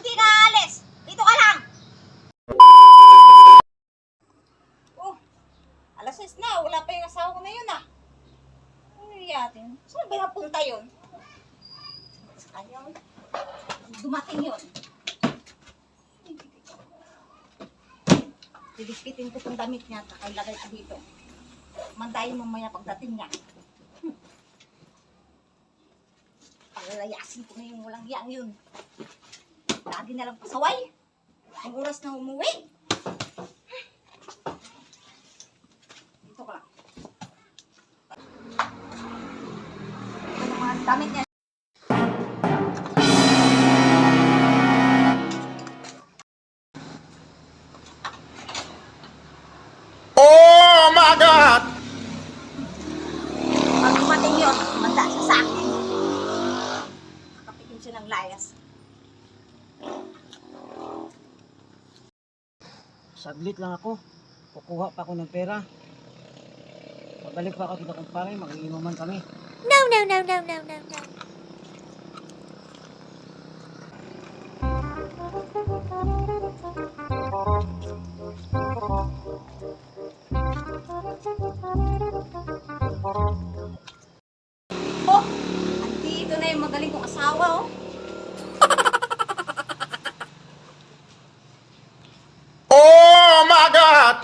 Hindi ka alis. Dito ka lang. Oh, alas 6 na. Wala pa yung asawa ko na yun ah. Ano yatin? Saan ba napunta yun? Ayaw. Dumating yun. Didikpitin ko itong damit niya. Ilagay ko dito. Mandayin mamaya pagdating niya. Palalayasin ko na yung walang yang yun. Lagi na lang pasaway. Ang oras na umuwi. Dito ka lang. Ano mga damit niya? Oh my God! Pag dumating yun, manda siya sa akin. Nakapikin siya ng layas. Saglit lang ako. Kukuha pa ako ng pera. Pabalik pa ako dito kumpare, mag-iinuman kami. No, no, no, no, no, no, no. Oh, andito na yung magaling kong asawa, oh. Oh my God!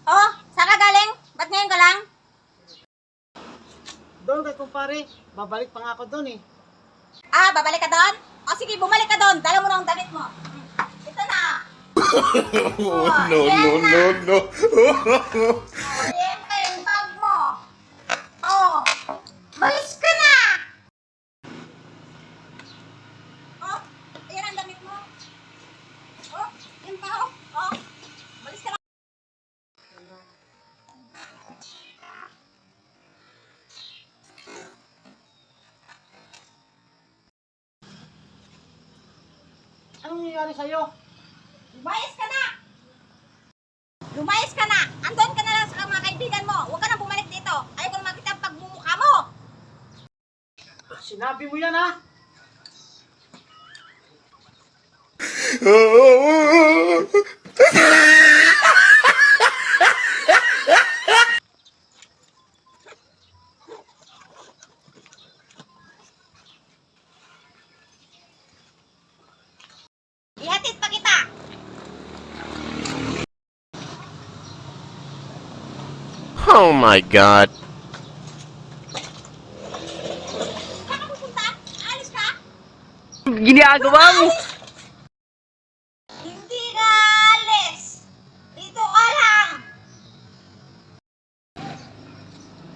Oh, saan ka galing? Ba't ngayon ka lang? Doon kay kumpare, babalik pa nga ako doon eh. Ah, babalik ka doon? O sige, bumalik ka doon. Dala mo na ang damit mo. Ito na. Oh, no. Ayan pa yung bag mo. Oh, balis ka na. Oh, ayan ang damit mo. Oh, yan pa oh. Oh, balis ka na. Anong nangyayari sa'yo? Lumayas ka na. Lumayas ka na. Andun ka na lang sa mga kaibigan mo. Huwag ka na bumalik dito. Ayaw ko na makita ang pagmumukha mo. Sinabi mo yan ha? Ihatid pa kita. Oh my God! Saan ka pupunta? Alis ka? Ginagawa mo! Hindi ka alis. Dito ka lang.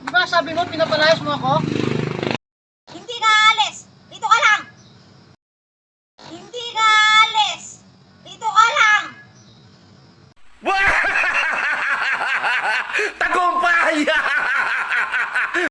Di ba sabi mo, pinapalayas mo ako? Hindi ka alis. Dito ka lang. Hindi ka alis. Dito ka lang. Tagumpay!